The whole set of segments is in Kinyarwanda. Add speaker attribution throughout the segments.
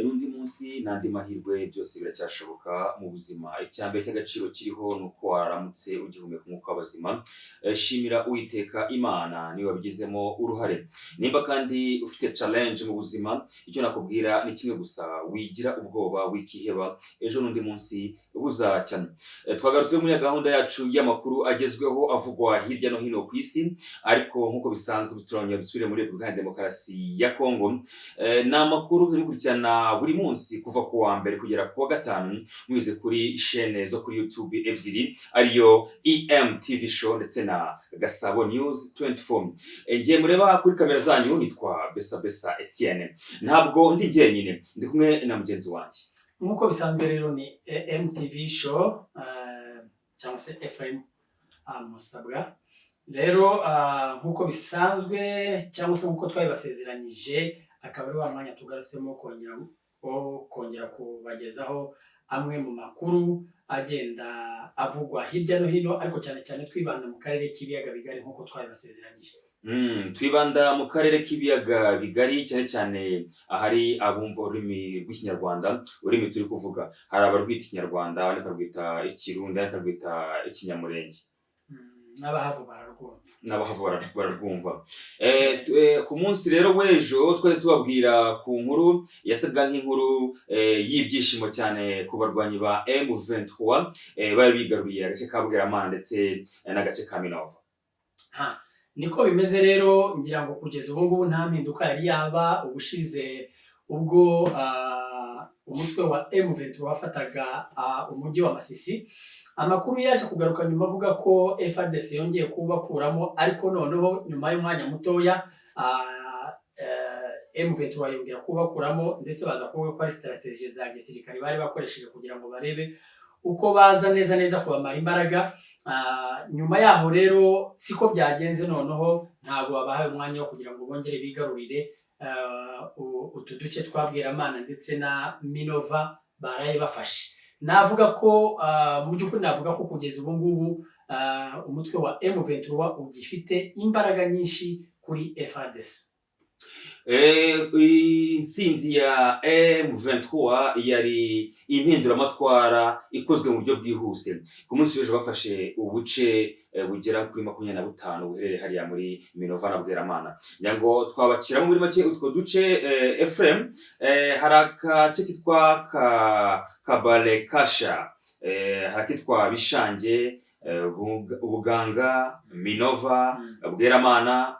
Speaker 1: n'undi munsi n'andi mahirwe byose biracyashoboka mu buzima. Icyambere cy'agaciro kiriho nuko waramutse ugihumeka umwuka w'abazima. Shimira Uwiteka Imana niwe wabigizemo uruhare. Nimba kandi ufite challenge mu buzima, icyo nakubwira ni kimwe gusa: wigira ubwoba, wikiheba, ejo n'undi munsi buzacya. Twagarutse muri gahunda yacu y'amakuru agezweho avugwa hirya no hino ku isi, ariko nkuko bisanzwe turongera dusubire muri Repubulika ya Demokarasi ya Kongo. Ni amakuru turikurikirana buri munsi kuva ku wa mbere kugera ku wa gatanu, mwize kuri chaîne zo kuri YouTube ebyiri, ariyo EM TV show ndetse na Gasabo News 24. Ngiye mureba kuri kamera zanyu, nitwa Besa Etienne. Ntabwo ndi jyenyine, ndi kumwe na mugenzi wanjye.
Speaker 2: Nkuko bisanzwe rero ni MTV show cyangwa se FM Musabwa. Rero nkuko bisanzwe cyangwa se nkuko twabibasezeranyije, akaba ari wa mwanya tugarutsemo kongera kubagezaho amwe mu makuru agenda avugwa hirya no hino, ariko cyane cyane twibanda mu karere k'ibiyaga bigari nkuko twabibasezeranyije.
Speaker 1: Twibanda mu karere k'ibiyaga bigari cyane cyane ahari abumva ururimi rw'Ikinyarwanda. Ururimi turi kuvuga, hari abarwita Ikinyarwanda, abandi bakarwita Ikirundi, abandi bakarwita Ikinyamurenge, n'abahavu bararwumva. Ku munsi rero w'ejo twari tubabwira ku nkuru yasaga nk'inkuru y'ibyishimo cyane ku barwanyi ba M23 bari bigaruriye agace ka Bweramana ndetse n'agace ka Minova.
Speaker 2: Niko bimeze rero, ngira ngo kugeza ubu ngubu nta mpinduka yari yaba. Ubushize ubwo umutwe wa M23 wafataga umujyi wa Masisi, amakuru yaje kugaruka nyuma avuga ko FARDC yongeye kubakuramo, ariko noneho nyuma y'umwanya mutoya M23 yongera kubakuramo, ndetse baza kuvuga ko ari strategie za gisirikare bari bakoresheje kugira ngo barebe uko baza neza kubamara imbaraga. Nyuma yaho rero siko byagenze, noneho ntabwo babahaye umwanya wo kugira ngo bongere bigarurire utu duce twa Bweramana ndetse na Minova baraye bafashe. Navuga ko mu by'ukuri navuga ko kugeza ubu ngubu umutwe wa M23 ugifite imbaraga nyinshi kuri FARDC.
Speaker 1: Intsinzi ya M23 yari impinduramatwara ikozwe mu buryo bwihuse. Ku munsi w'ejo bafashe ubuce bugera kuri 25 buherereye hariya muri Minova na Bweramana. Nyango twabakira muri make utwo duce FM, hari agace kitwa Kabale Kasha, harakitwa Bishange, Buganga, Minova, Bweramana,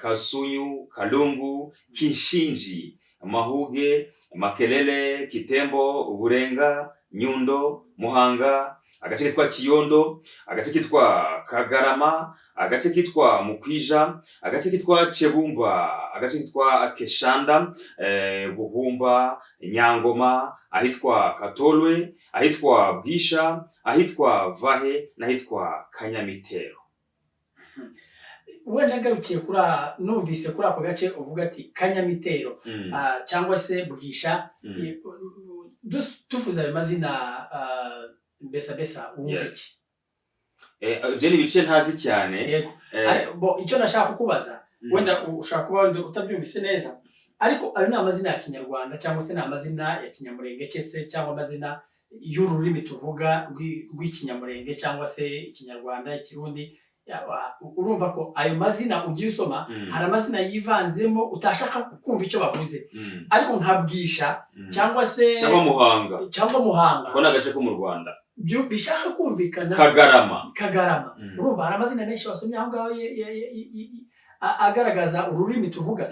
Speaker 1: Kasunyu, Kalungu, Kishinji, Mahuge, Makelele, Kitembo, Burenga, Nyundo, Muhanga, agace kitwa Kiyondo, agace kitwa Kagarama, agace kitwa Mukwija, agace kitwa Chebumba, agace kitwa Keshanda, Buhumba, Nyangoma, ahitwa Katolwe, ahitwa Bwisha, ahitwa Vahe, n'ahitwa Kanyamitero.
Speaker 2: Wenda ngarukiye numvise kuri ako gace uvuga ati Kanyamitero cyangwa se Bwisha, tuvuze ayo mazina Besa wumva iki?
Speaker 1: Ibyo ni ibice ntazi cyane.
Speaker 2: Yego. Icyo nashaka kukubaza, wenda ushaka kuba utabyumvise neza, ariko ayo ni amazina ya Kinyarwanda cyangwa se ni amazina ya Kinyamurenge cyese, cyangwa amazina y'ururimi tuvuga rw'Ikinyamurenge cyangwa se Ikinyarwanda, Ikirundi. Urumva ko ayo mazina ugiye usoma hari amazina yivanzemo utashaka kumva icyo bavuze, ariko nka Bwisha cyangwa Muhanga
Speaker 1: ko n'agace ko mu Rwanda
Speaker 2: bishaka kumvikana. Kagarama. Urumva hari amazina menshi wasomye aho ngaho agaragaza ururimi tuvuga.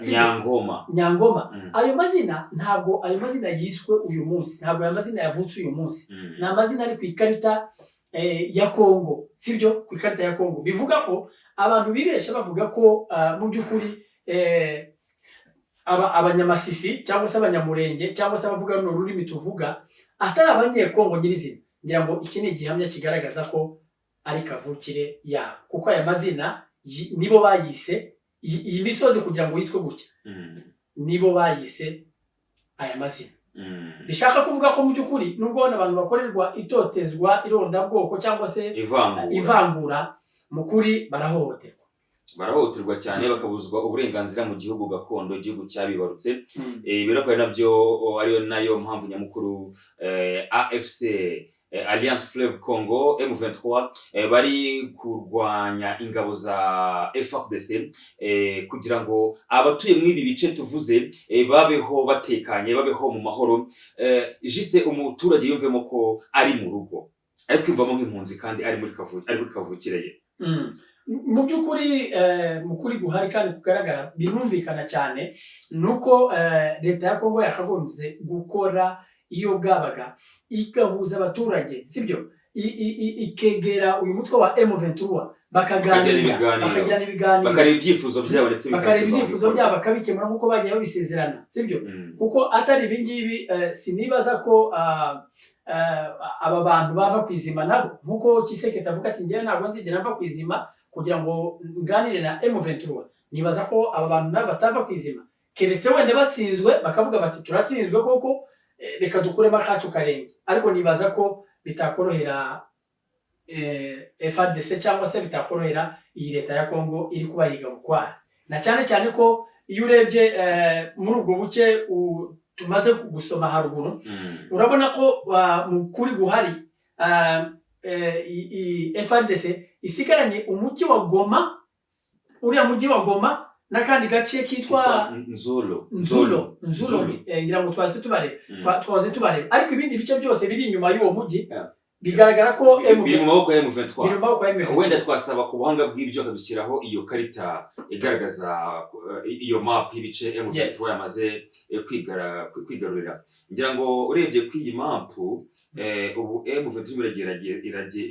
Speaker 2: Nyangoma. Ayo mazina ntabwo ayo mazina yiswe uyu munsi, ntabwo ayo mazina yavutse uyu munsi. Ni amazina ari ku ikarita ya Kongo, sibyo? Ku ikarita ya Kongo bivuga ko abantu bibesha bavuga ko mu by'ukuri abanyamasisi cyangwa se abanyamurenge cyangwa se abavuga runo rurimi tuvuga atari abanyekongo nyirizina. Ngira ngo iki ni igihamya kigaragaza ko ari kavukire yabo, kuko aya mazina nibo bayise iyi misozi kugira ngo yitwe gutya, nibo bayise aya mazina. Bishaka kuvuga ko mu by'ukuri nubwo abantu bakorerwa itotezwa, irondabwoko cyangwa se ivangura, mu kuri barahohoterwa.
Speaker 1: barahohoterwa cyane bakabuzwa uburenganzira mu gihugu gakondo, igihugu cyabibarutse. Birakora nabyo ariyo nayo mpamvu nyamukuru AFC Alliance Fleuve Congo M23 bari kurwanya ingabo za FARDC kugira ngo abatuye muri ibi bice tuvuze babeho batekanye, babeho mu mahoro, juste umuturage yumvemo ko ari mu rugo, ari kwivamo nk'impunzi kandi ari muri kavukire ye.
Speaker 2: Mu by'ukuri mu kuri guhari kandi kugaragara binumvikana cyane nuko leta ya Kongo yakagombye gukora iyo bwabaga igahuza abaturage, sibyo, ikegera uyu mutwe wa M23 bakagirana ibiganiro,
Speaker 1: bakareba ibyifuzo byabo ndetse
Speaker 2: bakabikemura nk'uko bagiye babisezerana, sibyo. Kuko atari ibi ngibi sinibaza ko aba bantu bava kwizima nabo, nk'uko Kisekedi avuga ati njyewe ntabwo nzigera mva kwizima kugira ngo nganire na M23. Nibaza ko aba bantu nabo batava kwizima, keretse wenda batsinzwe bakavuga bati turatsinzwe koko, reka dukuremo akacu karenge. Ariko nibaza ko bitakorohera FARDC cyangwa se bitakorohera iyi leta ya Kongo iri kubahiga bukwara, na cyane cyane ko iyo urebye muri ubwo buce tumaze gusoma haruguru, urabona ko mu kuri guhari FARDC isigaranye umujyi wa Goma, uriya mujyi wa Goma n'akandi gace kitwa
Speaker 1: Nzulo,
Speaker 2: ngira ngo twaze tubareba, ariko ibindi bice byose biri inyuma y'uwo mujyi bigaragara ko
Speaker 1: biri mu maboko ya M23. Wenda twasaba ku buhanga bw'ibyo akabishyiraho iyo karita igaragaza iyo map y'ibice M23 yamaze kwigarurira. Ngira ngo urebye ku iyi map ubu M23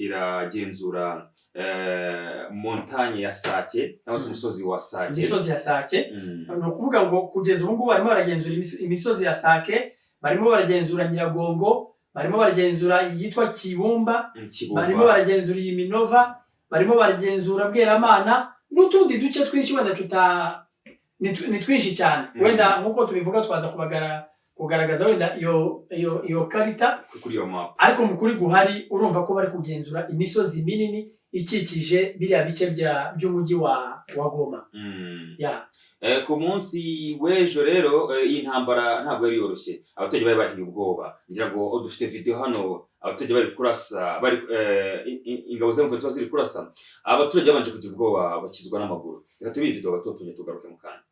Speaker 1: iragenzura montagne ya Sake, cyangwa se umusozi wa Sake.
Speaker 2: Imisozi ya Sake ni ukuvuga ngo kugeza ubu ngubu barimo baragenzura imisozi ya Sake, barimo baragenzura Nyiragongo, barimo baragenzura yitwa Kibumba, barimo baragenzura iyi Minova, barimo baragenzura Bweramana n'utundi duce twinshi wenda ni twinshi cyane. Wenda nkuko tubivuga twaza kugaragaza wenda iyo karita
Speaker 1: kuri iyo map,
Speaker 2: ariko mu kuri guhari urumva ko bari kugenzura imisozi minini ikikije biriya bice by'umujyi wa Goma.
Speaker 1: Ku munsi w'ejo rero iyi ntambara ntabwo yari yoroshye, abaturage bari bahiye ubwoba. Ngira ngo dufite video hano, abaturage bari kurasa, ingabo za M23 ziri kurasa, abaturage babanje kugira ubwoba bakizwa n'amaguru. Reka tubi video gato tugaruke mu kanya.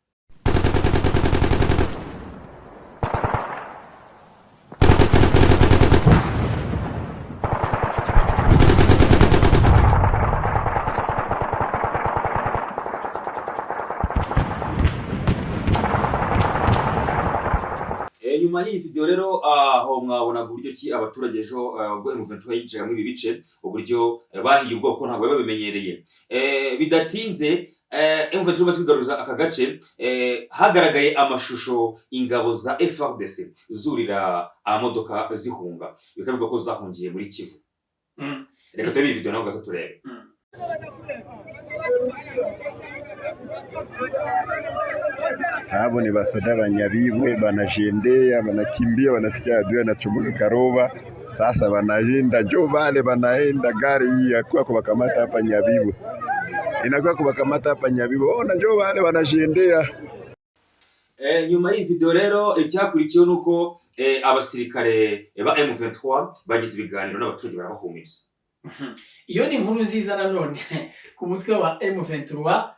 Speaker 1: Nyuma y'iyi video rero aho mwabona uburyo ki abaturage ejo ubwo M23 yinjira muri ibi bice, uburyo bahiye ubwoko ntabwo baba babimenyereye. Bidatinze M23 maze kwigaruza aka gace, hagaragaye amashusho ingabo za FARDC zurira amamodoka zihunga, bikavuga ko zahungiye muri Kivu. Reka turebe iyi video naho gato turebe.
Speaker 3: Hapo ni basoda Banyabibwe banajendea, wanakimbia, wanasikia adui anachomoka Karoba. Sasa wanajenda jo vale, wanaenda gari hii yakuwa kubakamata hapa Nyabibwe. Inakuwa kubakamata hapa Nyabibwe. Ona jo vale wanajendea.
Speaker 1: Nyuma y'iyi video rero icyakurikiyeho nuko abasirikare ba M23 bagize ibiganiro n'abaturage barabahumuriza.
Speaker 2: Iyo ni inkuru nziza nanone ku mutwe wa M23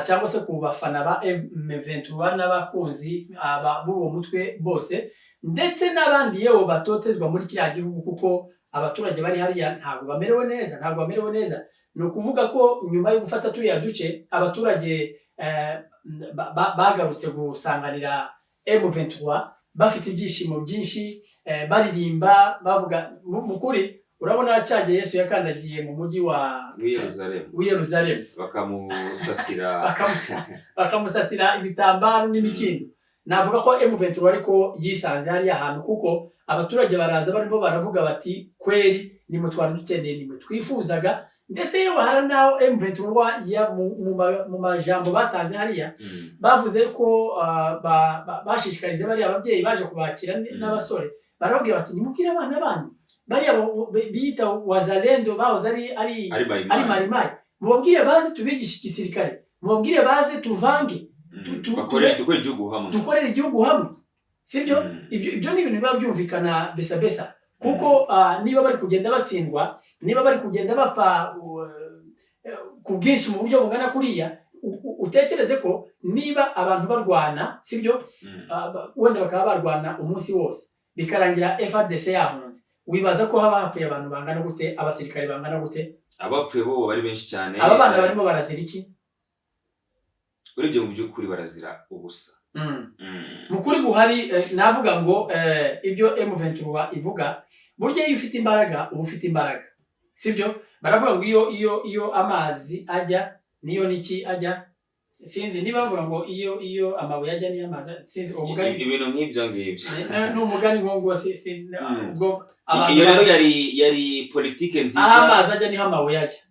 Speaker 2: cyangwa se ku bafana ba M23 n'abakunzi b'uwo mutwe bose, ndetse n'abandi yewe batotezwa muri kiriya gihugu, kuko abaturage bari hariya ntabwo bamerewe neza. Ni ukuvuga ko nyuma yo gufata turiya duce, abaturage bagarutse gusanganira M23 bafite ibyishimo byinshi, baririmba bavuga mukuri. Urabona cyage Yesu yakandagiye mu mujyi wa Yerusalemu bakamusasira ibitambaro n'imikindo. Navuga ko M23 ariko yisanze hariya ahantu, kuko abaturage baraza barimo baravuga bati kweri nimwe twari dukeneye, nimwe twifuzaga. Ndetse iyo bahara naho M23 mu majambo batanze hariya, bavuze ko bashishikarize bari ababyeyi baje kubakira n'abasore, barababwira bati nimubwire abana banyu bariya biyita wazalendo bahoze ari marimari, mubabwire bazi tubigisha igisirikare, mubwire baze tuvange dukorera igihugu hamwe sibyo ibyo ni ibintu biba byumvikana besa kuko niba bari kugenda batsindwa niba bari kugenda bapfa ku bwinshi mu buryo bungana kuriya utekereze ko niba abantu barwana sibyo wenda bakaba barwana umunsi wose bikarangira FARDC yahunze wibaza ko haba hapfuye abantu bangana gute abasirikare bangana gute
Speaker 1: abapfuye bo bari benshi cyane
Speaker 2: aba bana barimo barazira iki
Speaker 1: urebye mu by'ukuri barazira ubusa
Speaker 2: mukuri buhari navuga ngo ibyo M23 ivuga burya iyo ufite imbaraga uba ufite imbaraga sibyo baravuga ngo iyo amazi ajya niyo niki ajya sinzi niba bavuga ngo iyo amabuye ajya niyo amazi sinzi umugani
Speaker 1: ibintu nk'ibyo
Speaker 2: no umugani ngo ubwo
Speaker 1: iyo rero yari politike nziza
Speaker 2: amazi ajya niho amabuye ajya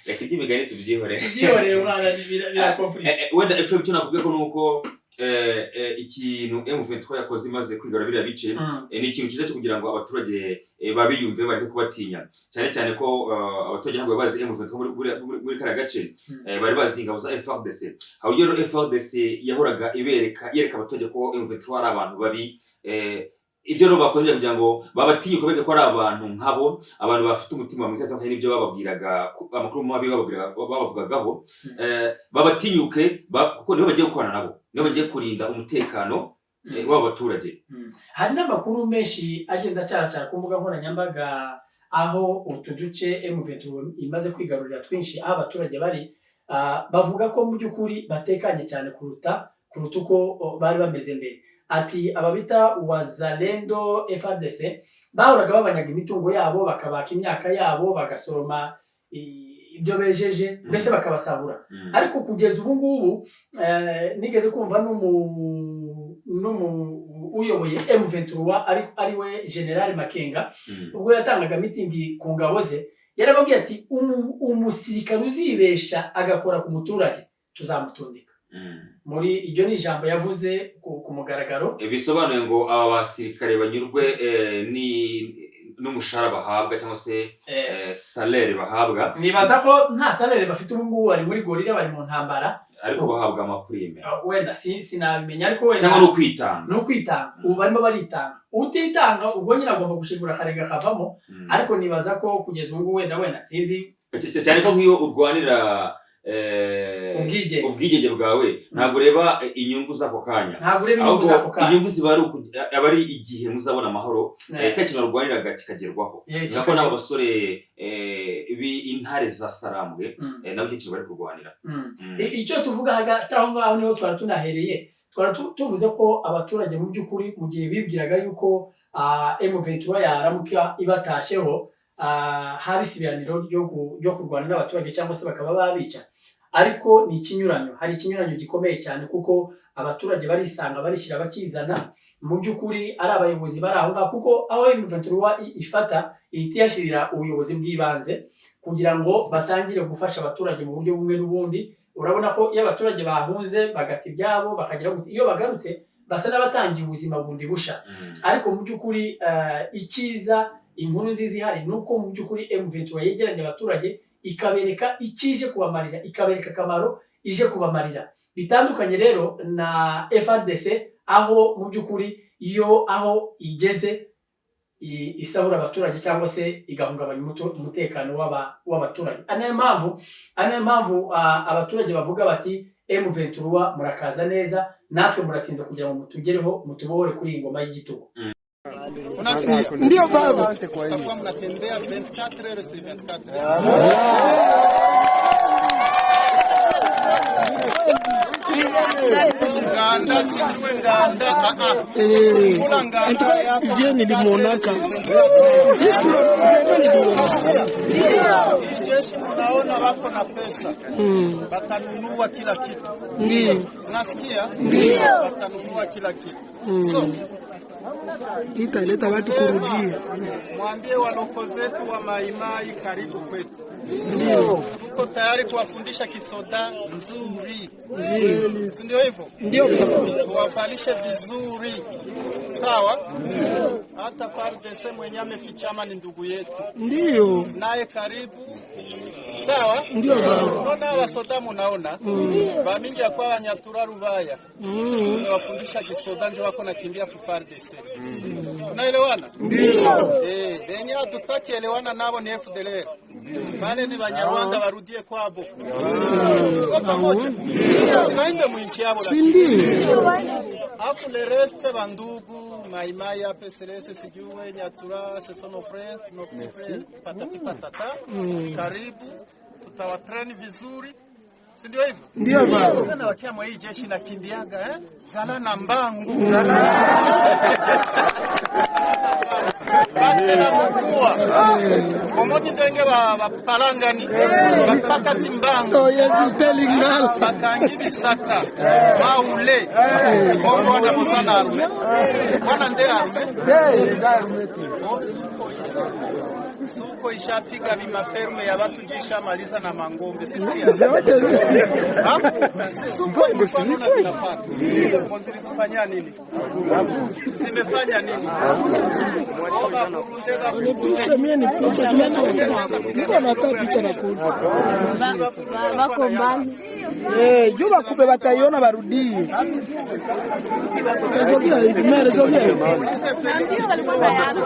Speaker 1: reka iby'imigani tubyihorere
Speaker 2: umwana birakomplike
Speaker 1: wenda ifu cyo navuga ko nuko ikintu M23 yakoze imaze kwigarura biriya bice ni ikintu cyiza cyo kugira ngo abaturage babiyumve bareke kubatinya cyane cyane ko abaturage ntabwo bazi M23 muri kara gace bari bazi ingabo za FARDC aho rero FARDC yahoraga yereka abaturage ko M23 ari abantu babi ibyo rero bakoze kugira ngo babatinye ko bege ko ari abantu nkabo abantu bafite umutima mwiza cyangwa n'ibyo bababwiraga amakuru mabi babavugagaho babatinyuke kuko nibo bagiye gukorana nabo nibo bagiye kurinda umutekano w'abaturage
Speaker 2: hari n'amakuru menshi agenda cyara ku mbuga nkoranyambaga aho utu duce M23 imaze kwigarurira twinshi aho abaturage bari bavuga ko mu by'ukuri batekanye cyane kuruta uko bari bameze mbere ati ababita wazalendo FARDC bahoraga babanyaga imitungo yabo bakabaka imyaka yabo bagasoroma ibyo bejeje mbese bakabasahura ariko kugeza ubu ngubu nigeze kumva uyoboye M23 ari we General Makenga ubwo yatangaga meeting ku ngabo ze yarababwiye ati umusirikare uzibesha agakora ku muturage tuzamutundika muri iryo ni ijambo yavuze ku mugaragaro
Speaker 1: bisobanuye ngo aba basirikare banyurwe n'umushahara bahabwa cyangwa se salaire bahabwa
Speaker 2: nibaza ko nta salaire bafite ubu ngubu bari muri gorira bari mu ntambara
Speaker 1: ariko bahabwa amaprime
Speaker 2: wenda sinabimenya ariko wenda
Speaker 1: cyangwa
Speaker 2: no kwitanga ubu barimo baritanga utitanga ubwo nyine agomba gushigura akarenga kavamo ariko nibaza ko kugeza ubu wenda sinzi
Speaker 1: cyane ko nk'iyo urwanira ubwigenge bwawe ntabwo ureba inyungu z'ako kanya inyungu ziba ari igihe muzabona amahoro cya kintu urwaniraga kikagerwaho nako n'abo basore b'intare za Sarambwe nabo icyo kintu bari kurwanira
Speaker 2: icyo tuvuga hagati aho ngaho niho twari tunahereye twari tuvuze ko abaturage mu by'ukuri mu gihe bibwiraga yuko M23 yaramuka ibatashyeho hari isibiraniro ryo kurwana n'abaturage cyangwa se bakaba babica ariko ni ikinyuranyo hari ikinyuranyo gikomeye cyane kuko abaturage barisanga barishyira bakizana mu by'ukuri ari abayobozi bari aho ngaho kuko aho M23 ifata ihita yashyirira ubuyobozi bw'ibanze kugira ngo batangire gufasha abaturage mu buryo bumwe n'ubundi urabona ko iyo abaturage bahunze bagata ibyabo bakagira iyo bagarutse basa n'abatangiye ubuzima bundi busha ariko mu by'ukuri ikiza inkuru nziza ihari nuko mu by'ukuri M23 yegeranye abaturage ikabereka ikije kubamarira ikabereka akamaro ije kubamarira bitandukanye rero na FARDC aho mu by'ukuri iyo aho igeze isahura abaturage cyangwa se igahungabanya umutekano w'abaturage anayo mpamvu abaturage bavuga bati M23 murakaza neza natwe muratinza kugira ngo mutugereho mutubohore kuri iyi ngoma y'igitugu
Speaker 4: ndio baba
Speaker 5: tutakuwa mnatembea 24 heures sur 24 nganda sijue nganda kula nganda yako
Speaker 4: je nilimuonaka
Speaker 5: jeshi mnaona wako na pesa watanunua kila kitu
Speaker 4: ndio
Speaker 5: unasikia watanunua kila kitu so
Speaker 4: italeta watu kurudia.
Speaker 5: Mwambie waloko zetu wa Maimai karibu kwetu.
Speaker 4: Ndio.
Speaker 5: Tuko tayari kuwafundisha kisoda nzuri.
Speaker 4: Ndio.
Speaker 5: Si ndio hivyo?
Speaker 4: Ndio.
Speaker 5: Tuwafalishe vizuri. Sawa? hata FARDC mwenye amefichama ni ndugu yetu.
Speaker 4: Ndio.
Speaker 5: Naye karibu. Sawa?
Speaker 4: Ndio baba.
Speaker 5: Unaona wasoda munaona? Bamingi ya kwa Wanyatura Rubaya. Tunawafundisha kisoda ndio wako nakimbia ku FARDC. Tunaelewana?
Speaker 4: Ndio.
Speaker 5: Wenye hatutaki elewana nabo ni FDLR. Wale ni Banyarwanda warudie kwabo. Kwa pamoja. Sikaende mu nchi yabo.
Speaker 4: Si ndio.
Speaker 5: Afu le reste bandugu Maimai PSLS sijue Nyatura Sesono frère nos petits frères patati patata karibu tutawatrain vizuri si ndio hivyo
Speaker 4: Ndio baba
Speaker 5: sana wakia mwa hii jeshi na kimbiaga zala na mbangu batela mkua komoni ndenge bapalangani bapaka timbangu bakangi bisaka maule kongo wana mosana arme wana nde arme suko ishapiga bimaferme ya watu jisha maliza na mangombe sisi suko imefanya na zinafanya mozili kufanya nini zimefanya nini
Speaker 4: tusemie ni picha niko na picha na kuza wako mbali juba kube bataiona barudie Rezogia hivi mere rezogia
Speaker 5: ndio walikuwa tayari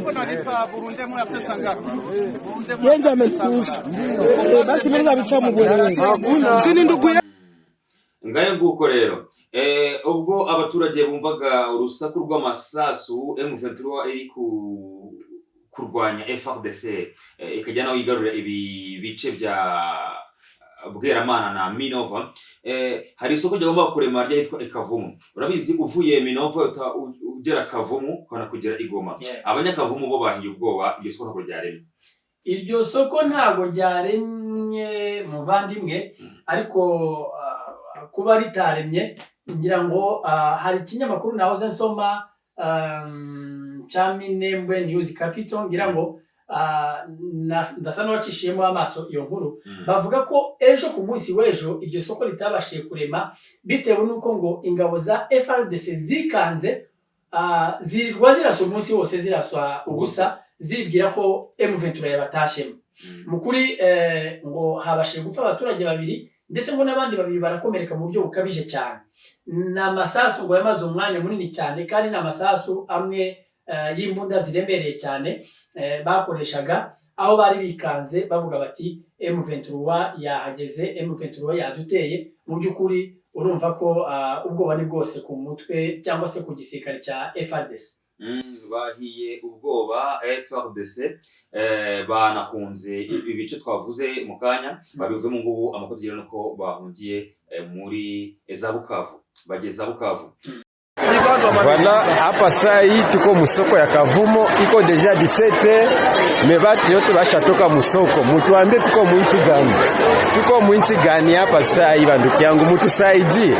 Speaker 5: kuna lipa Burundi mwa pesa ngapi
Speaker 4: yenja amekufa basi mimi ngabichamu bwele sini ndugu
Speaker 1: ngaye nguko rero ubwo abaturage bumvaga urusaku rw'amasasu M23 iri kurwanya FARDC ikajya naho yigarurira ibi bice bya Bweramana na Minova hari isoko ryagomba kurema ryitwa Kavumu urabizi uvuye Minova ugera Kavumu kana kugera Igoma abanyakavumu bo bahiye ubwoba iryo soko ntabwo ryaremye
Speaker 2: iryo soko ntabwo ryaremye muvandimwe ariko kuba ritaremye ngira ngo hari ikinyamakuru nahoze nsoma cha Minembwe News Capital ngira ngo ndasa n'abacishiyemo amaso iyo nkuru bavuga ko ejo ku munsi w'ejo iryo soko ritabashiye kurema bitewe nuko ngo ingabo za FARDC zikanze zirirwa ziraswa umunsi wose ziraswa ubusa zibwira ko M23 yabatashemo mukuri ngo habashiye gupfa abaturage babiri ndetse ngo n'abandi babiri barakomereka mu buryo bukabije cyane na masasu ngo yamaze umwanya munini cyane kandi na masasu amwe y'imbunda ziremereye cyane bakoreshaga aho bari bikanze bavuga bati M23 yahageze M23 yaduteye mu byukuri urumva ko ubwoba ni bwose ku mutwe cyangwa se ku gisirikare cya FARDC
Speaker 1: bahiye ubwoba FARDC banahunze ibice twavuze mu kanya babivuye mu ngubu amakuru yero nuko bahungiye muri Bukavu bageza Bukavu.
Speaker 6: Voilà, hapa saa hii tuko musoko ya Kavumo, iko deja 17h, mebati yote bashatoka musoko. Mutuambie tuko mwinchi gani? Tuko mwinchi gani hapa saa hii banduki yangu? Mutusaidie.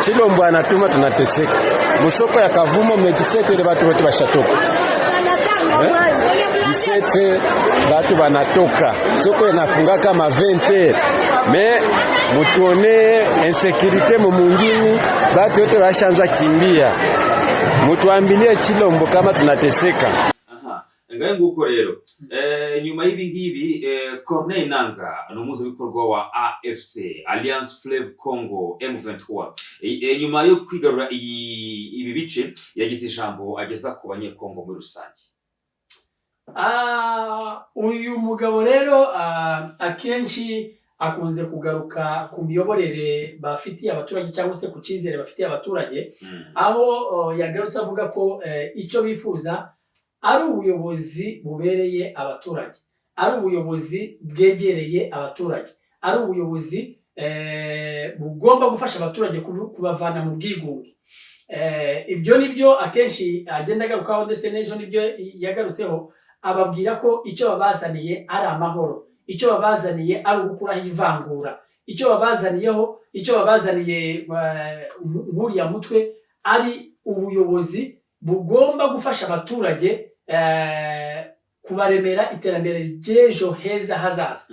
Speaker 6: Chilombo anatuma tunateseka. Musoko ya Kavumo 17h batu wote bashatoka. 17 batu banatoka. Soko inafunga kama 20h. Mais mutuone insécurité mu mungini batu yote bashanza kimbia. Mutuambilie Chilombo kama tunateseka.
Speaker 1: Ngaye nguko rero nyuma y'ibi ngibi Corneille Nangaa n'umuzo bikorwa wa AFC Alliance Fleuve Congo M23 nyuma yo kwigarura ibi bice yagize ijambo ageza ku banyekongo muri rusange.
Speaker 2: Uyu mugabo rero akenshi akunze kugaruka ku miyoborere bafitiye abaturage cyangwa se ku cyizere bafitiye abaturage aho yagarutse avuga ko icyo bifuza ari ubuyobozi bubereye abaturage, ari ubuyobozi bwegereye abaturage, ari ubuyobozi bugomba gufasha abaturage kubavana mu bwigunge. Ibyo nibyo akenshi agenda agarukaho ndetse n'ejo nibyo yagarutseho ababwira ko icyo babazaniye ari amahoro, icyo babazaniye ari ugukuraho ivangura, icyo babazaniye nk'uriya mutwe ari ubuyobozi bugomba gufasha abaturage kubaremera iterambere ry'ejo heza hazaza.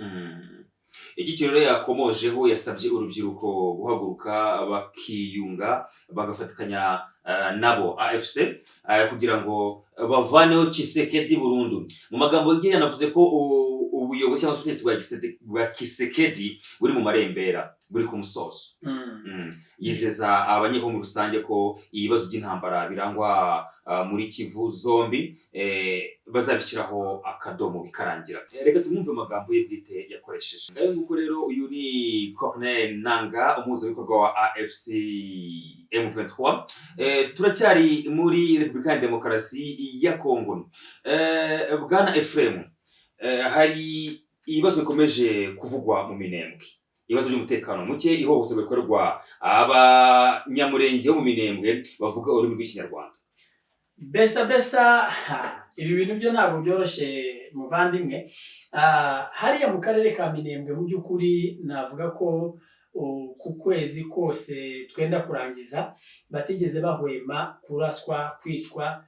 Speaker 1: iki kintu rero yakomojeho yasabye urubyiruko guhaguruka bakiyunga bagafatikanya nabo AFC kugira ngo bavaneho Tshisekedi burundu. Mu magambo ye yanavuze ko ubuyobozi cyangwa ubutegetsi bwa Tshisekedi buri mu marembera, buri ku musozo. Yizeza abanyeho mu rusange ko ibibazo by'intambara birangwa muri Kivu zombi bazabishyiraho akadomo bikarangira. Reka tumwumve amagambo ye bwite yakoresheje. Ngayo nguko rero uyu ni Corneille Nangaa, umuhuzabikorwa wa AFC M23. Turacyari muri Repubulika ya Demokarasi ya Kongo. Bwana Ephraim, hari ibibazo bikomeje kuvugwa mu Minembwe, ibibazo by'umutekano muke, ihohoterwa rikorerwa abanyamurenge bo mu Minembwe bavuga ururimi rw'Ikinyarwanda.
Speaker 2: Besa ibi bintu byo ntabwo byoroshye muvandimwe. Hariya mu karere ka Minembwe mu by'ukuri navuga ko ku kwezi kose twenda kurangiza batigeze bahwema kuraswa, kwicwa,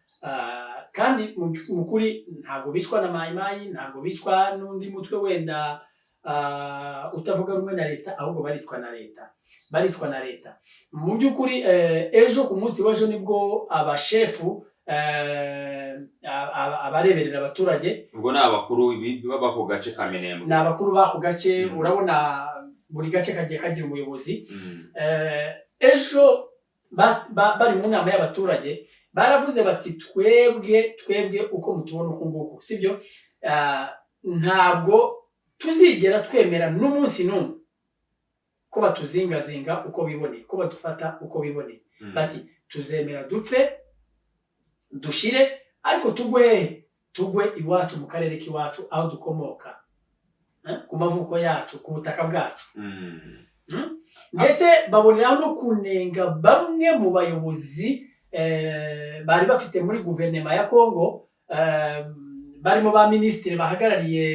Speaker 2: kandi mu kuri ntabwo bicwa na mayimayi, ntabwo bicwa n'undi mutwe wenda utavuga rumwe na leta, ahubwo baricwa na leta. Mu by'ukuri ejo ku munsi w'ejo nibwo abashefu abareberera abaturage,
Speaker 1: ubwo ni abakuru b'ako gace ka Minembwe,
Speaker 2: ni abakuru b'ako gace. Urabona buri gace kagiye kagira umuyobozi. Ejo bari mu nama y'abaturage baravuze bati twebwe uko mutubona uko nguko, sibyo, ntabwo tuzigera twemera n'umunsi n'umwe ko batuzingazinga uko biboneye, ko badufata uko biboneye. Bati tuzemera dupfe dushire, ariko tugwe iwacu mu karere k'iwacu aho dukomoka, ku mavuko yacu, ku butaka bwacu. Ndetse baboneraho no kunenga bamwe mu bayobozi bari bafite muri guverinoma ya Kongo, barimo ba minisitiri bahagarariye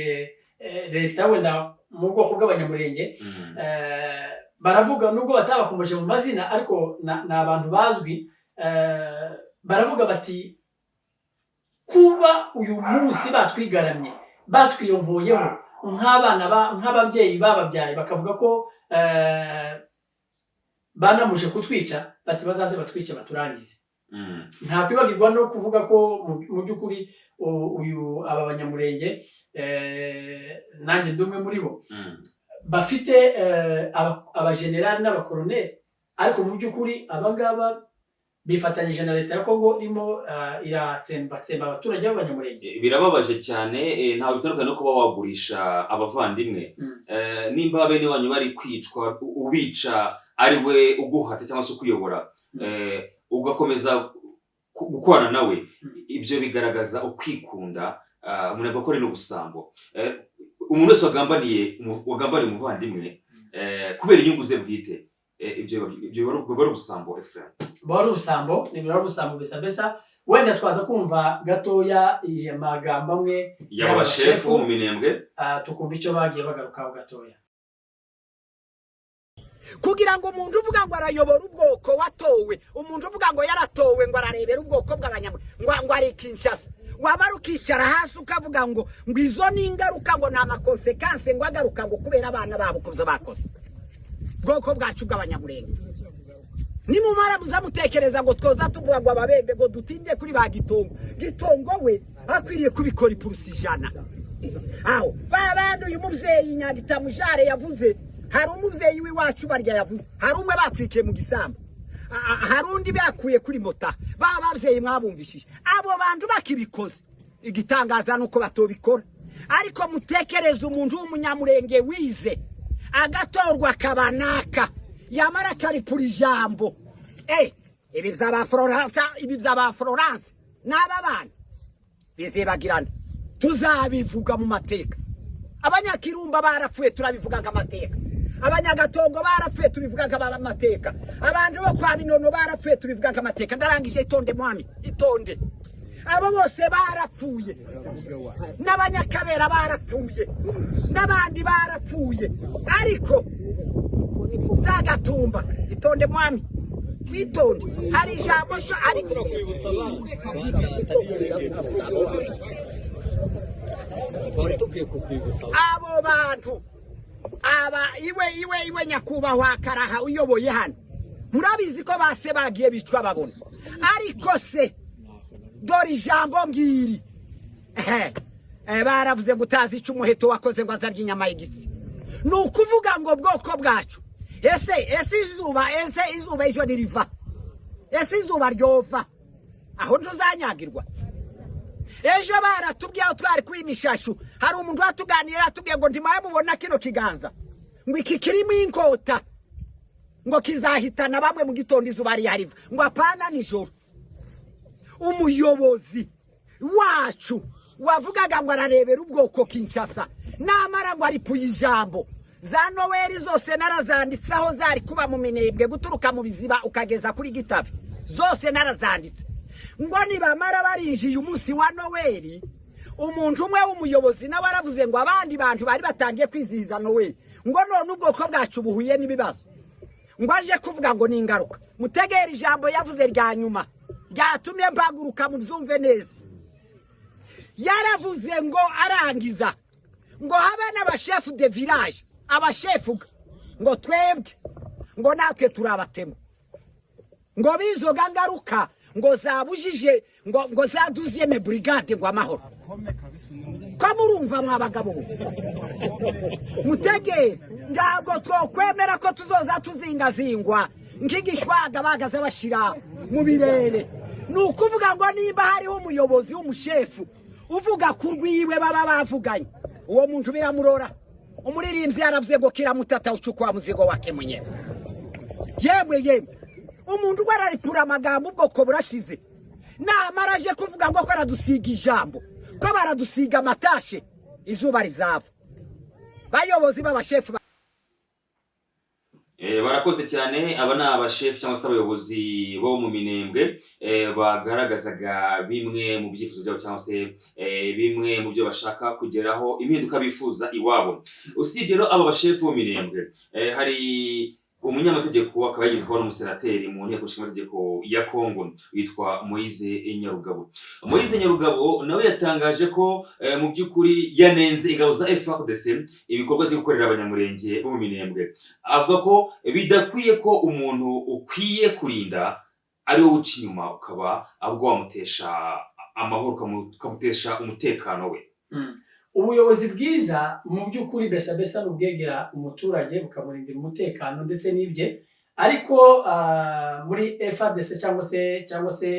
Speaker 2: leta wenda mu bwoko bw'abanyamurenge. Baravuga nubwo batabakomeje mu mazina, ariko ni abantu bazwi. Baravuga bati kuba uyu munsi batwigaramye, batwiyonkoyeho nk'ababyeyi bababyaye, bakavuga ko banamuje kutwica, bati bazaze batwice baturangize. Nta kwibagirwa no kuvuga ko mu by'ukuri aba banyamurenge, nanjye ndumwe muri bo, bafite abajenerali n'abakoroneri, ariko mu by'ukuri abangaba bifatanyije na leta ya Kongo irimo iratsembatsemba abaturage b'abanyamurenge.
Speaker 1: Birababaje cyane, ntawe bitandukanye no kuba wagurisha abavandimwe. Nimba bene wanyu bari kwicwa, ubica ari we uguhatse cyangwa se ukuyobora, ugakomeza gukorana nawe, ibyo bigaragaza ukwikunda. Umuntu avuga ko ari n'ubusambo. Umuntu wese wagambaniye umuvandimwe kubera inyungu ze bwite, ibyo bari ubusambo. Ephraim,
Speaker 2: bari ubusambo, ni bari ubusambo besa. Wenda twaza kumva gatoya amagambo amwe
Speaker 1: y'abashefu mu Minembwe,
Speaker 2: tukumva icyo bagiye bagarukaho gatoya.
Speaker 7: Kugira ngo umuntu uvuga ngo arayobora ubwoko watowe, umuntu uvuga ngo yaratowe ngo ararebera ubwoko bw'abanyamurenge, ngo ari Kinshasa, wabara ukicara hasi ukavuga ngo izo ni ingaruka, ngo nta makonsekanse, ngo agaruka ngo kubera abana babo kuzo bakoze bwoko bwacu bw'abanyamurenge. Nimumara muzamutekereza ngo twoza tuvuga ngo ababembe ngo dutinde kuri ba Gitongo we akwiriye kubikora ipurusi ijana. Aho babandi uyu muvyeyi Nyagitamujare yavuze, hari umuvyeyi w'iwacu barya yavuze, hari umwe batwikiye mu gisambu, hari undi bakuye kuri mota, babavyeyi mwabumvishije. Abo bantu bakibikoze, igitangaza nuko batobikora. Ariko mutekereza umuntu w'umunyamurenge wize agatorwa kabanaka, yamara kari puri jambo, ibi byaba Florence n'aba bana bizibagirana, tuzabivuga mu mateka. Abanyakirumba barapfuye turabivuga nk'amateka, Abanyagatongo barapfuye tubivuga nk'amateka, abantu bo kwa Binono barapfuye tubivuga nk'amateka. Ndarangije, itonde mwami, itonde. Abo bose barapfuye, n'Abanyakabera barapfuye, n'abandi barapfuye, ariko Zagatumba, itonde mwami, itonde. Hari ijambo sho ari abo bantu iwe nyakubahwa Karaha uyoboye hano murabizi ko base bagiye bicwa babona ariko se dore ijambo ngiri baravuze gutazi ico umuheto wakoze ngo azarya inyama y'igisi nukuvuga ngo bwoko bwacu ese izuba ejo niriva ese izuba ryova aho ntuzanyagirwa ejo baratubwiye aho twari kwimishashu hari umuntu watuganira atubwiye ngo ndimaye mubona kino kiganza ngo iki kirimo inkota ngo kizahitana bamwe mu gitondo izuba rihariva ngo apana nijoro umuyobozi wacu wavugaga ngo ararebera ubwoko Kinshasa namara ngo ari puyijambo za Noel zose narazanditsaho zari kuba mu Minembwe guturuka mu Biziba ukageza kuri Gitavi zose narazanditse ngo nibamara barinjiye umunsi wa Noel umuntu umwe w'umuyobozi nawe aravuze ngo abandi bantu bari batangiye kwizihiza Noel ngo none ubwoko bwacu buhuye n'ibibazo ngo aje kuvuga ngo ni ingaruka mutegera ijambo yavuze rya nyuma ryatumye mpaguruka mubyumve neza yaravuze ngo arangiza ngo habe n'abashefu de village abashefu ngo twebwe ngo natwe turabatemo ngo bizoga ngaruka ngo zabujije ngo zaduziye me brigade ngo amahoro ko murumva mwabagabo mutegere ntabwo twokwemera ko tuzoza tuzingazingwa nk'igishwaga bagaze bashira mu birere nukuvuga ngo nimba hariho umuyobozi w'umushefu uvuga kurwiwe baba bavuganye uwo muntu biramurora umuririmbyi yaravuze ngo kiramutata ucukwa muzigo wake mwenyewe yemwe umuntu wararipura amagambo ubwoko burashize namaraje kuvuga ngo aradusiga ijambo ko baradusiga amatashe izuba rizava bayobozi b'abashefu
Speaker 1: barakoze cyane aba ni abashefu cyangwa se abayobozi bo mu Minembwe bagaragazaga bimwe mu byifuzo byabo cyangwa se bimwe mu byo bashaka kugeraho impinduka bifuza iwabo. Usibye rero aba bashefu bo mu Minembwe hari umunyamategeko akaba yigeze kuba n'umusenateri mu nteko nshingamategeko ya Kongo witwa Moise Nyarugabo. Moise Nyarugabo nawe yatangaje ko mu by'ukuri yanenze ingabo za FARDC ibikorwa zyo gukorera abanyamurenge bo mu Minembwe. Avuga ko bidakwiye ko umuntu ukwiye kurinda ari wo uca inyuma ukaba abwo wamutesha amahoro ukamutesha umutekano we.
Speaker 2: Ubuyobozi bwiza mu by'ukuri besa n'ubwegera umuturage bukamurindira umutekano ndetse n'ibye ariko muri FARDC cyangwa se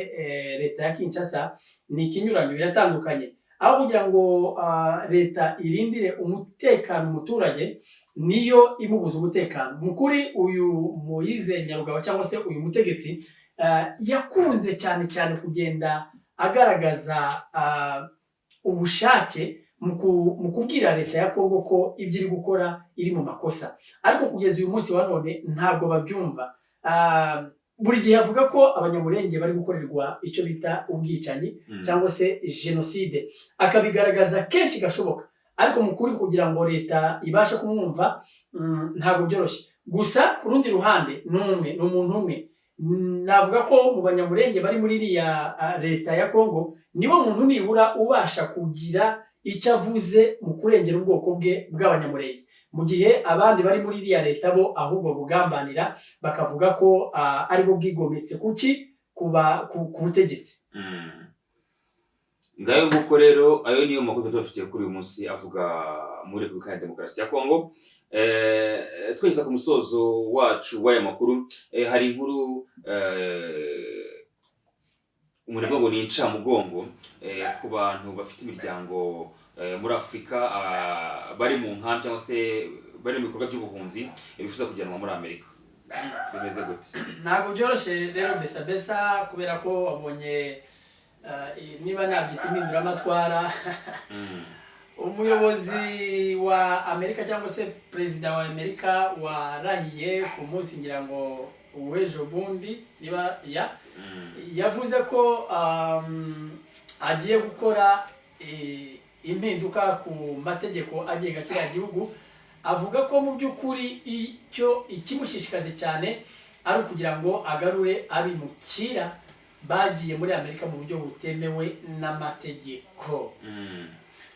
Speaker 2: leta ya Kinshasa ni ikinyuranyo biratandukanye aho kugira ngo leta irindire umutekano umuturage niyo imubuza umutekano mukuri. Uyu Moise Nyarugabo cyangwa se uyu mutegetsi yakunze cyane kugenda agaragaza ubushake mu kubwira leta ya Kongo ko ibyo iri gukora iri mu makosa, ariko kugeza uyu munsi wa none ntabwo babyumva. Buri gihe avuga ko abanyamurenge bari gukorerwa icyo bita ubwicanyi cyangwa se genocide, akabigaragaza kenshi gashoboka, ariko mu kuri kugira ngo leta ibashe kumwumva ntabwo byoroshye. Gusa ku rundi ruhande ni umuntu umwe navuga ko mu banyamurenge bari muri iriya leta ya Kongo niwo muntu nibura ubasha kugira icyo avuze mu kurengera ubwoko bwe bw'abanyamurenge, mu gihe abandi bari muri iriya leta bo ahubwo bugambanira bakavuga ko aribo bwigometse ku butegetsi.
Speaker 1: Ngayo nguko rero ayo niyo makuru dufitiye kuri uyu munsi avuga muri Repubulika ya Demokarasi ya Kongo. Twese ku musozo wacu w'aya makuru hari inkuru umuntu avuga ngo ni incamugongo ku bantu bafite imiryango muri Afurika bari mu nkambi cyangwa se bari mu bikorwa by'ubuhunzi bifuza kujyanwa muri Amerika. Bimeze gute?
Speaker 2: Ntabwo byoroshye rero besa kubera ko wabonye niba nabyita impinduramatwara umuyobozi wa Amerika cyangwa se perezida wa Amerika warahiye ku munsi ngira ngo uwejo bundi niba yavuze ko agiye gukora impinduka ku mategeko agenga kiriya gihugu. Avuga ko mu by'ukuri ikimushishikaje cyane ari ukugira ngo agarure abimukira bagiye muri Amerika mu buryo butemewe n'amategeko.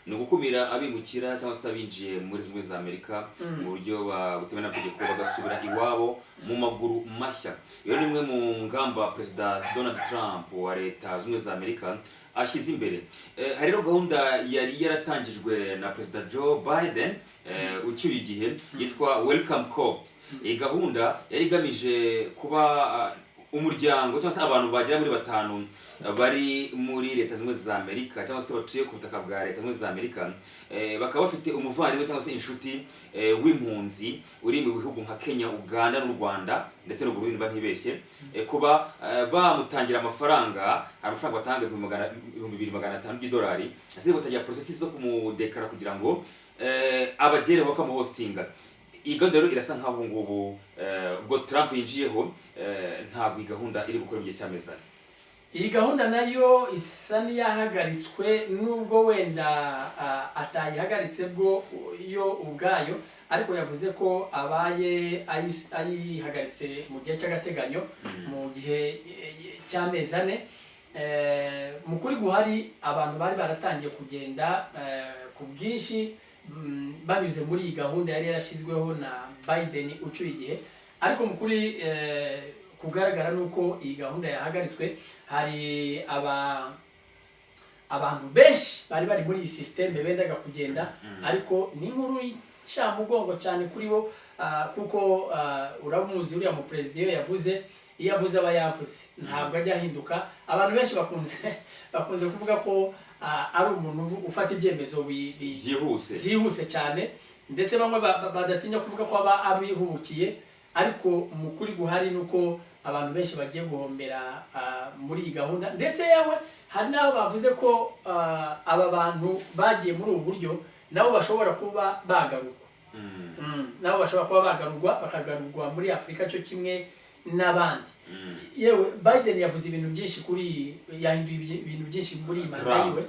Speaker 1: ni ugukumira abimukira cyangwa se abinjiye muri zimwe za Amerika mu buryo butemewe n'amategeko bagasubira iwabo mu maguru mashya. Iyo ni imwe mu ngamba Perezida Donald Trump wa leta zimwe za Amerika ashyize imbere. Hari rero gahunda yari yaratangijwe na Perezida Joe Biden ucyuye igihe yitwa Welcome Corps. Iyi gahunda yari igamije kuba umuryango cyangwa se abantu bagera muri 5 bari muri leta zimwe za Amerika cyangwa se batuye ku butaka bwa leta zimwe za Amerika, bakaba bafite umuvandimwe cyangwa se inshuti w'impunzi uri mu bihugu nka Kenya, Uganda n'u Rwanda ndetse no Burundi ntibeshye, kuba bamutangira amafaranga batanga $2,500 by'idolari, ase batagira processes zo kumudekara kugira ngo abagereho bakamuhostinga. Iyi gahunda rero irasa nkaho ngubu ubwo Trump yinjiyeho ntabwo iyi gahunda iri gukora mu gihe cy'amezi ane.
Speaker 2: Iyi gahunda nayo isa n'iyahagaritswe nubwo wenda atayihagaritse bwo yo ubwayo, ariko yavuze ko abaye ayihagaritse mu gihe cy'agateganyo mu gihe cy'amezi ane. Mu kuri guhari abantu bari baratangiye kugenda ku bwinshi banyuze muri iyi gahunda yari yarashyizweho na Biden ucyuye igihe, ariko mu kuri kugaragara nuko iyi gahunda yahagaritswe. Hari abantu benshi bari muri iyi systeme bendaga kugenda, ariko ni inkuru y'incamugongo cyane kuri bo, kuko uramuzi uriya mu president iyo yavuze aba yavuze, ntabwo ajya ahinduka. Abantu benshi bakunze kuvuga ko ari umuntu ufata ibyemezo byihuse cyane, ndetse bamwe badatinya kuvuga ko aba abihubukiye, ariko mu kuri guhari nuko abantu benshi bagiye guhombera muri iyi gahunda. Ndetse yewe hari n'aho bavuze ko aba bantu bagiye muri ubu buryo nabo bashobora kuba bagarurwa, bakagarurwa muri Afurika cyo kimwe n'abandi. Yewe Biden yavuze ibintu byinshi yahinduye ibintu byinshi muri manda yiwe.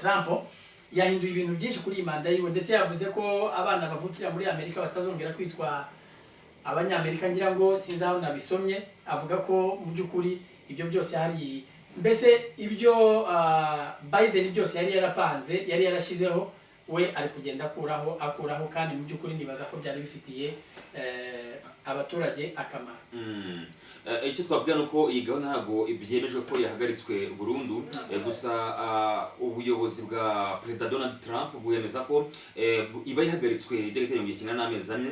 Speaker 2: Trump yahinduye ibintu byinshi kuri manda yiwe, ndetse yavuze ko abana bavukira muri Amerika batazongera kwitwa abanyamerika. Ngira ngo sinzi aho nabisomye, avuga ko mu by'ukuri ibyo byose hari, mbese ibyo Biden byose yari yarapanze, yari yarashyizeho, we ari kugenda akuraho, kandi mu by'ukuri nibaza ko byari bifitiye abaturage akamaro.
Speaker 1: Icyo twabwira nuko iyi gahunda ntabwo byemejwe ko yahagaritswe burundu, gusa ubuyobozi bwa Perezida Donald Trump bwemeza ko iba yahagaritswe by'agateganyo mu gihe kingana n'amezi ane,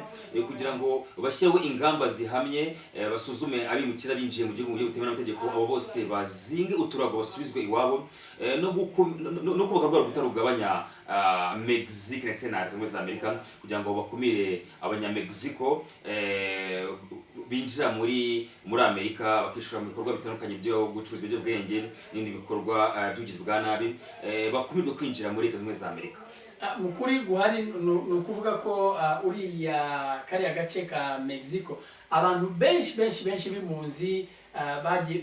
Speaker 1: kugira ngo bashyireho ingamba zihamye, basuzume abimukira binjiye mu gihugu mu buryo butemewe n'amategeko, abo bose bazinge uturago basubizwe iwabo, no kubaka rwa rukuta rugabanya Mexique ndetse na Leta Zunze Ubumwe za Amerika, kugira ngo bakumire abanya-Mexico binjira muri Amerika bakishora mu bikorwa bitandukanye byo gucuruza ibiyobyabwenge n'ibindi bikorwa by'ubugizi bwa nabi, bakumirwe kwinjira muri Leta Zunze Ubumwe za Amerika.
Speaker 2: Mu kuri guhari ni ukuvuga ko uriya kariya gace ka Mexico abantu benshi b'impunzi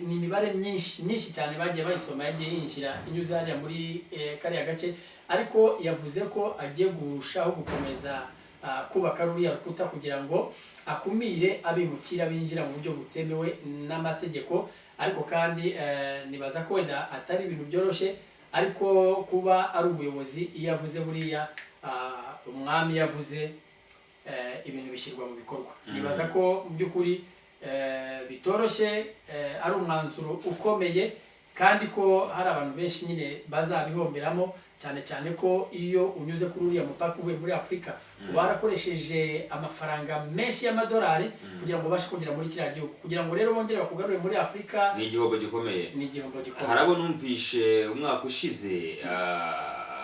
Speaker 2: ni imibare myinshi cyane bagiye bayisoma, yagiye yinjira inyuze hariya muri kariya gace, ariko yavuze ko agiye gushaho gukomeza kubaka ruriya rukuta kugira ngo akumire abimukira binjira mu buryo butemewe n'amategeko. Ariko kandi nibaza ko wenda atari ibintu byoroshye, ariko kuba ari umuyobozi iyo yavuze buriya umwami yavuze ibintu bishyirwa mu bikorwa. Nibaza ko mu by'ukuri bitoroshye, ari umwanzuro ukomeye, kandi ko hari abantu benshi nyine bazabihomberamo, cyane ko iyo unyuze kuri uriya mupaka uvuye muri Afurika warakoresheje amafaranga menshi y'amadolari kugira ngo ubashe kugera muri kiriya gihugu, kugira ngo rero bongere bakugarure muri Afurika
Speaker 1: ni igihombo gikomeye. Hari abo numvishe umwaka ushize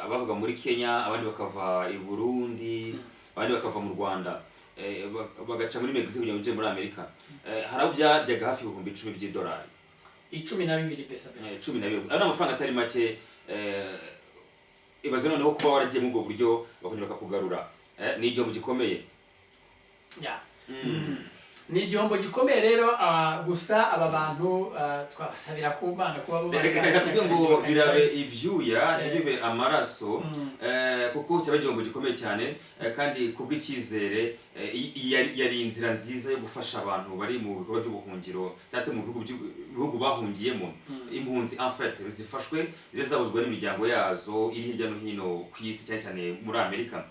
Speaker 1: bavuga muri Kenya, abandi bakava i Burundi, abandi bakava mu Rwanda, bagaca muri Mexico kugira ngo binjire muri Amerika. Hari abo byajyaga hafi ibihumbi 10 by'idolari,
Speaker 2: 12 pesa.
Speaker 1: 12 ari amafaranga atari make. Ibaze noneho kuba waragiye mu bwo buryo bakongera bakakugarura, ni igihombo gikomeye.
Speaker 2: ni igihombo gikomeye rero gusa aba bantu twabasabira ku Mana kuba
Speaker 1: reka tuvuge ngo birabe ibyuya ntibibe amaraso kuko cyaba igihombo gikomeye cyane kandi kubw'icyizere yari inzira nziza yo gufasha abantu bari mu bikorwa by'ubuhungiro cyangwa se mu bihugu bahungiyemo impunzi en fait zifashwe zibe zabuzwa n'imiryango yazo iri hirya no hino ku isi cyane cyane muri Amerika.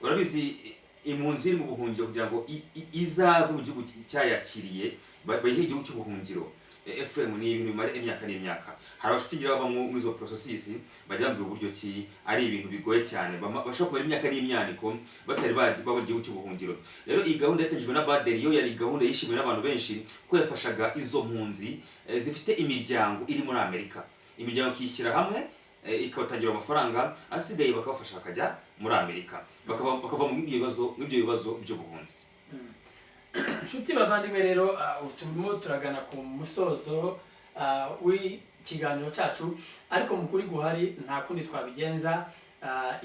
Speaker 1: Urabizi impunzi iri mu buhungiro kugira ngo izave mu gihugu cyayakiriye bayihe igihugu cy'ubuhungiro FM ni ibintu bimara imyaka n'imyaka. Hari abashitingira baba mu izo processes bajya bambwira uburyo ki ari ibintu bigoye cyane bashobora kumara imyaka n'imyaniko batari baba igihugu cy'ubuhungiro. Rero iyi gahunda yatangijwe na Baderi yo yari gahunda yishimiwe n'abantu benshi ko yafashaga izo mpunzi zifite imiryango iri muri Amerika. Imiryango kiyishyira hamwe ikabatangira amafaranga asigaye bakabafasha bakajya muri Amerika bakava mu ibyo bibazo by'ubuhunzi.
Speaker 2: Nshuti bavandimwe rero turimo turagana ku musozo w'ikiganiro cyacu ariko mu kuri guhari nta kundi twabigenza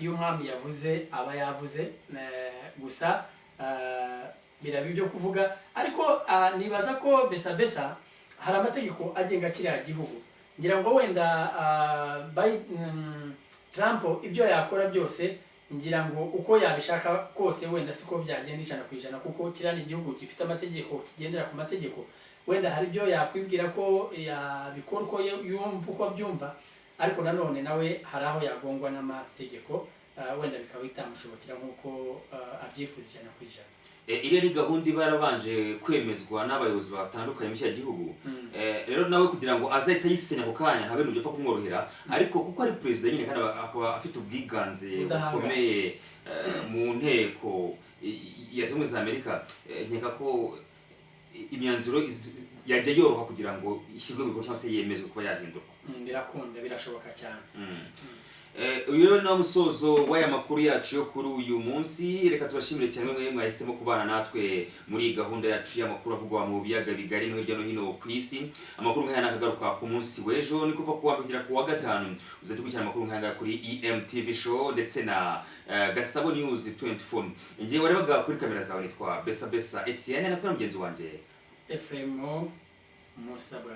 Speaker 2: iyo umwami yavuze aba yavuze gusa birabi byo kuvuga ariko nibaza ko besa hari amategeko agenga kiriya gihugu ngira ngo wenda Trump ibyo yakora byose ngira ngo uko yabishaka kose wenda siko byagenda 100% kuko kirani igihugu gifite amategeko kigendera ku mategeko wenda hari byo yakwibwira ko yabikora uko yumva uko byumva ariko nanone nawe hari aho yagongwa n'amategeko wenda bikaba bitamushobokera nkuko abyifuza 100%.
Speaker 1: Iri ari gahunda barabanje kwemezwa n'abayobozi batandukanye mu gihugu. Rero nawe kugira ngo azahita yisenya ku kanya nta bintu byapfa kumworohera ariko kuko ari president nyine kandi akaba afite ubwiganze bukomeye mu nteko ya Zunze za Amerika nkeka ko imyanzuro yajya yoroha kugira ngo ishyirwe mu bikorwa cyangwa se yemezwe kuba yahindurwa.
Speaker 2: Birakunda birashoboka cyane.
Speaker 1: Uyu rero ni musozo w'aya makuru yacu yo kuri uyu munsi. Reka tubashimire cyane mwe mwahisemo kubana natwe muri gahunda yacu y'amakuru avugwa mu biyaga bigari no hirya no hino ku isi. Amakuru nk'aya nakagaruka ku munsi w'ejo ni kuva ku wa mbere ku wa gatanu uzadukurikirana amakuru nk'aya kuri EMTV show ndetse na Gasabo News 24. Ngiye warebaga kuri kamera zawe nitwa Besa Etienne na mugenzi wanjye
Speaker 2: Ephraim Musabwa.